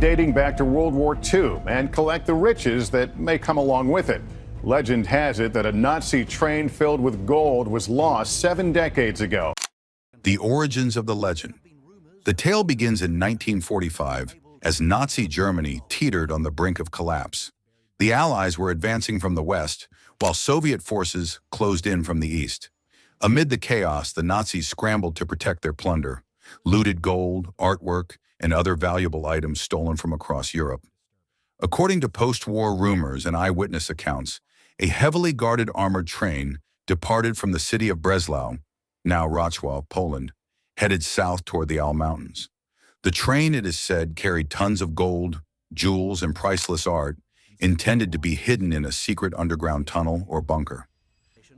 dating back to World War II and collect the riches that may come along with it. Legend has it that a Nazi train filled with gold was lost 7 decades ago. The origins of the legend. The tale begins in 1945 as Nazi Germany teetered on the brink of collapse. The Allies were advancing from the west, while Soviet forces closed in from the east. Amid the chaos, the Nazis scrambled to protect their plunder, looted gold, artwork, and other valuable items stolen from across Europe. According to post-war rumors and eyewitness accounts, a heavily guarded armored train departed from the city of Breslau, now Wrocław, Poland, headed south toward the Al Mountains. The train, it is said, carried tons of gold, jewels, and priceless art, intended to be hidden in a secret underground tunnel or bunker.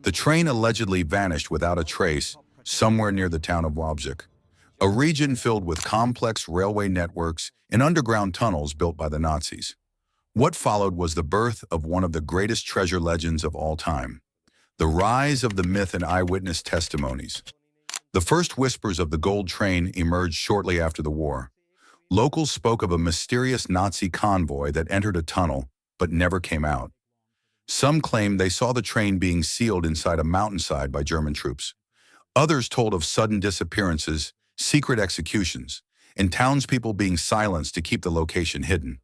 The train allegedly vanished without a trace somewhere near the town of Wałbrzych, a region filled with complex railway networks and underground tunnels built by the Nazis. What followed was the birth of one of the greatest treasure legends of all time, the rise of the myth and eyewitness testimonies. The first whispers of the gold train emerged shortly after the war. Locals spoke of a mysterious Nazi convoy that entered a tunnel but never came out. Some claimed they saw the train being sealed inside a mountainside by German troops. Others told of sudden disappearances, secret executions, and townspeople being silenced to keep the location hidden.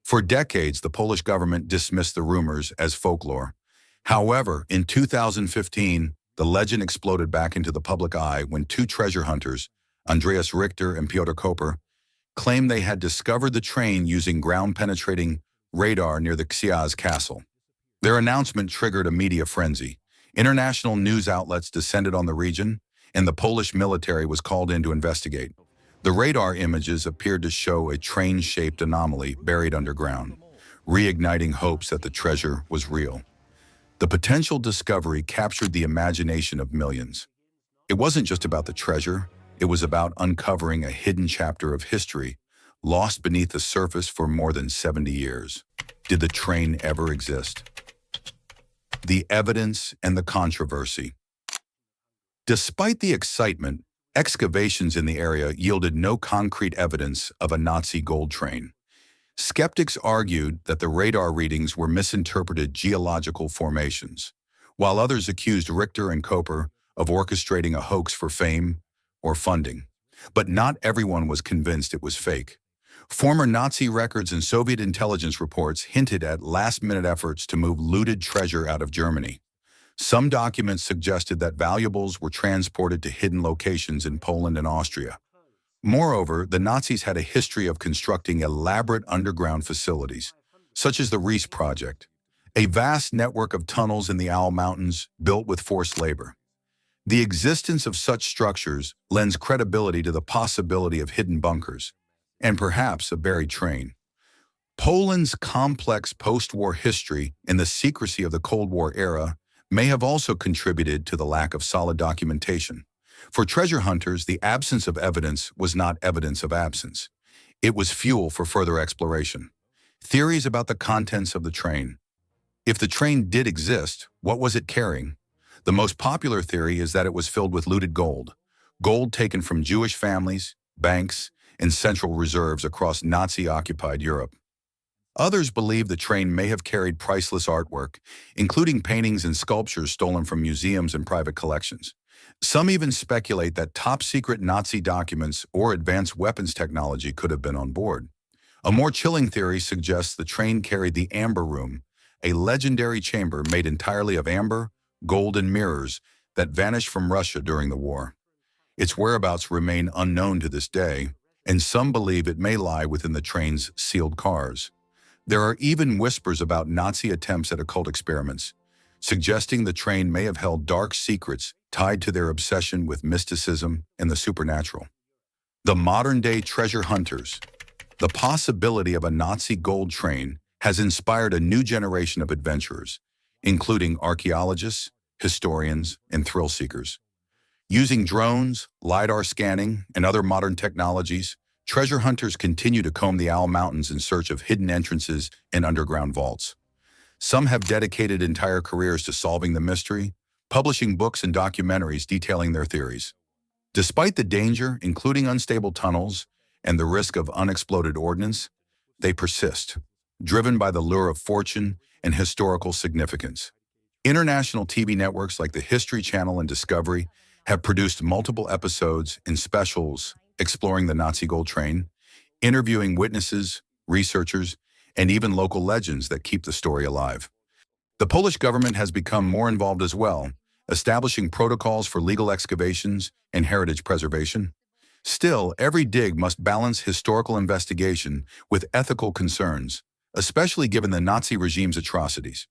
For decades, the Polish government dismissed the rumors as folklore. However, in 2015, the legend exploded back into the public eye when two treasure hunters, Andreas Richter and Piotr Koper, claimed they had discovered the train using ground-penetrating radar near the Książ castle. Their announcement triggered a media frenzy. International news outlets descended on the region, and the Polish military was called in to investigate. The radar images appeared to show a train-shaped anomaly buried underground, reigniting hopes that the treasure was real. The potential discovery captured the imagination of millions. It wasn't just about the treasure, it was about uncovering a hidden chapter of history lost beneath the surface for more than 70 years. Did the train ever exist? The evidence and the controversy. Despite the excitement, excavations in the area yielded no concrete evidence of a Nazi gold train. Skeptics argued that the radar readings were misinterpreted geological formations, while others accused Richter and Koper of orchestrating a hoax for fame or funding. But not everyone was convinced it was fake. Former Nazi records and Soviet intelligence reports hinted at last-minute efforts to move looted treasure out of Germany. Some documents suggested that valuables were transported to hidden locations in Poland and Austria. Moreover, the Nazis had a history of constructing elaborate underground facilities, such as the Reese Project, a vast network of tunnels in the Al Mountains built with forced labor. The existence of such structures lends credibility to the possibility of hidden bunkers, and perhaps a buried train. Poland's complex post-war history and the secrecy of the Cold War era may have also contributed to the lack of solid documentation. For treasure hunters, the absence of evidence was not evidence of absence. It was fuel for further exploration. Theories about the contents of the train. If the train did exist, what was it carrying? The most popular theory is that it was filled with looted gold, gold taken from Jewish families, banks, and central reserves across Nazi-occupied Europe. Others believe the train may have carried priceless artwork, including paintings and sculptures stolen from museums and private collections. Some even speculate that top-secret Nazi documents or advanced weapons technology could have been on board. A more chilling theory suggests the train carried the Amber Room, a legendary chamber made entirely of amber, gold, and mirrors that vanished from Russia during the war. Its whereabouts remain unknown to this day, and some believe it may lie within the train's sealed cars. There are even whispers about Nazi attempts at occult experiments, suggesting the train may have held dark secrets tied to their obsession with mysticism and the supernatural. The modern-day treasure hunters. The possibility of a Nazi gold train has inspired a new generation of adventurers, including archaeologists, historians, and thrill-seekers. Using drones, LiDAR scanning, and other modern technologies, treasure hunters continue to comb the Al Mountains in search of hidden entrances and underground vaults. Some have dedicated entire careers to solving the mystery, publishing books and documentaries detailing their theories. Despite the danger, including unstable tunnels and the risk of unexploded ordnance, they persist, driven by the lure of fortune and historical significance. International TV networks like the History Channel and Discovery have produced multiple episodes and specials exploring the Nazi gold train, interviewing witnesses, researchers, and even local legends that keep the story alive. The Polish government has become more involved as well, establishing protocols for legal excavations and heritage preservation. Still, every dig must balance historical investigation with ethical concerns, especially given the Nazi regime's atrocities.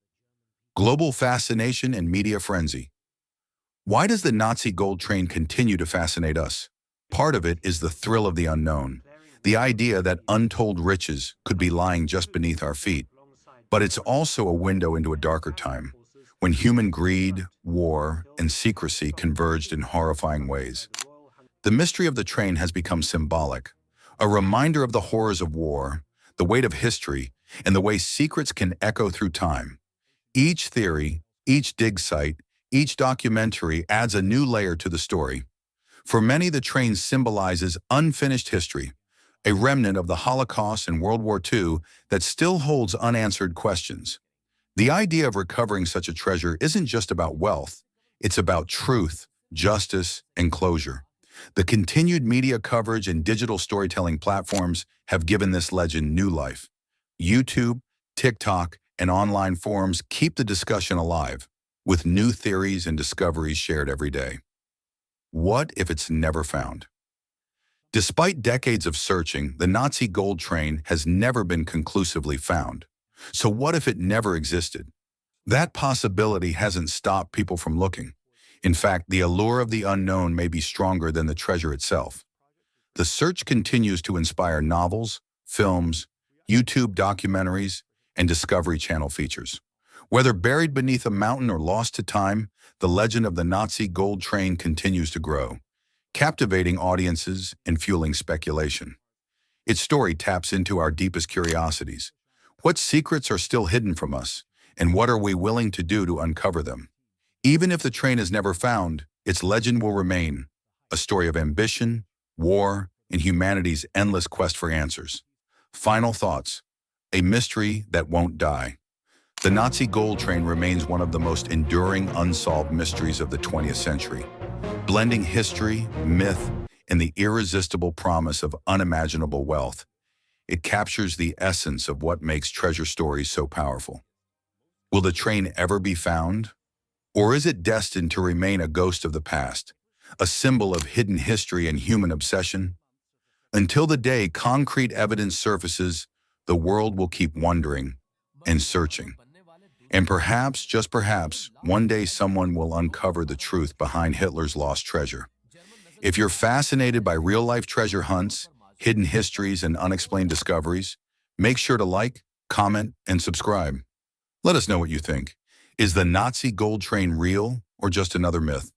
Global fascination and media frenzy. Why does the Nazi gold train continue to fascinate us? Part of it is the thrill of the unknown, the idea that untold riches could be lying just beneath our feet. But it's also a window into a darker time, when human greed, war, and secrecy converged in horrifying ways. The mystery of the train has become symbolic, a reminder of the horrors of war, the weight of history, and the way secrets can echo through time. Each theory, each dig site, each documentary adds a new layer to the story. For many, the train symbolizes unfinished history, a remnant of the Holocaust and World War II that still holds unanswered questions. The idea of recovering such a treasure isn't just about wealth, it's about truth, justice, and closure. The continued media coverage and digital storytelling platforms have given this legend new life. YouTube, TikTok, and online forums keep the discussion alive, with new theories and discoveries shared every day. What if it's never found? Despite decades of searching, the Nazi gold train has never been conclusively found. So what if it never existed? That possibility hasn't stopped people from looking. In fact, the allure of the unknown may be stronger than the treasure itself. The search continues to inspire novels, films, YouTube documentaries, and Discovery Channel features. Whether buried beneath a mountain or lost to time, the legend of the Nazi gold train continues to grow, captivating audiences and fueling speculation. Its story taps into our deepest curiosities. What secrets are still hidden from us, and what are we willing to do to uncover them? Even if the train is never found, its legend will remain, a story of ambition, war, and humanity's endless quest for answers. Final thoughts. A mystery that won't die. The Nazi gold train remains one of the most enduring unsolved mysteries of the 20th century, blending history, myth, and the irresistible promise of unimaginable wealth. It captures the essence of what makes treasure stories so powerful. Will the train ever be found? Or is it destined to remain a ghost of the past, a symbol of hidden history and human obsession? Until the day concrete evidence surfaces, the world will keep wondering and searching. And perhaps, just perhaps, one day someone will uncover the truth behind Hitler's lost treasure. If you're fascinated by real-life treasure hunts, hidden histories, and unexplained discoveries, make sure to like, comment, and subscribe. Let us know what you think. Is the Nazi gold train real or just another myth?